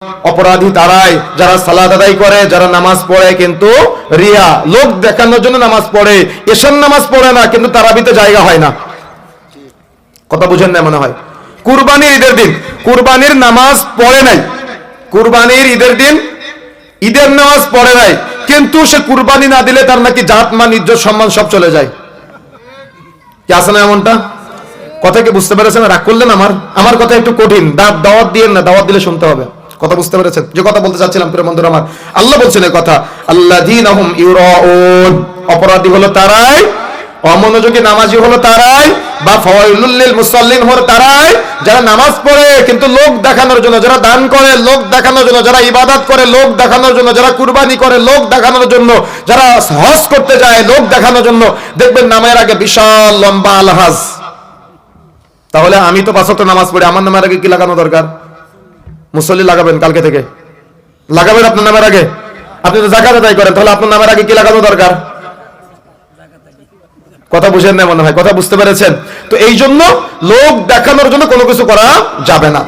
অপরাধী তারাই যারা সালাত আদায় করে, যারা নামাজ পড়ে কিন্তু রিয়া, লোক দেখানোর জন্য নামাজ পড়ে, এশার নামাজ পড়ে না কিন্তু তারাবিতে জায়গা হয় না। কথা বুঝেন না মনে হয়। কুরবানির ঈদের দিন কুরবানির নামাজ পড়ে নাই, কুরবানির ঈদের দিন ঈদের নামাজ পড়ে নাই, কিন্তু সে কুরবানি না দিলে তার নাকি জাত মান ইজ্জত সম্মান সব চলে যায়। কি আছে না এমনটা? কথা কি বুঝতে পেরেছেন? রাগ করলেন? আমার কথা একটু কঠিন, দাওয়াত দিয়েন না, দাওয়াত দিলে শুনতে হবে। কথা বুঝতে পেরেছেন? যে কথা বলতে চাচ্ছিলাম প্রিয় বন্ধুরা আমার, আল্লাহ বলছেন এই কথা, আল্লাযীনা হুম ইউরাউন, অপরাধী হলো তারাই, অমনোযোগী নামাজি হলো তারাই, বা ফাওয়াইলুল লিল মুসাল্লিন হলো তারাই যারা নামাজ পড়ে কিন্তু লোক দেখানোর জন্য, যারা দান করে লোক দেখানোর জন্য, যারা ইবাদত করে লোক দেখানোর জন্য, যারা কুরবানি করে লোক দেখানোর জন্য, যারা হজ করতে যায় লোক দেখানোর জন্য। দেখবেন নামের আগে বিশাল লম্বা আলহাজ। তাহলে আমি তো 5 ওয়াক্ত নামাজ পড়ি, আমার নামের আগে কি লাগানো দরকার? মুসল্লি লাগাবেন, কালকে থেকে লাগাবেন আপনার নামের আগে। আপনি তো যাকাত আদায় করেন, তাহলে আপনার নামের আগে কি লাগানো দরকার? কথা বুঝেন না মনে হয়। কথা বুঝতে পেরেছেন? তো এই জন্য লোক দেখানোর জন্য কোনো কিছু করা যাবে না।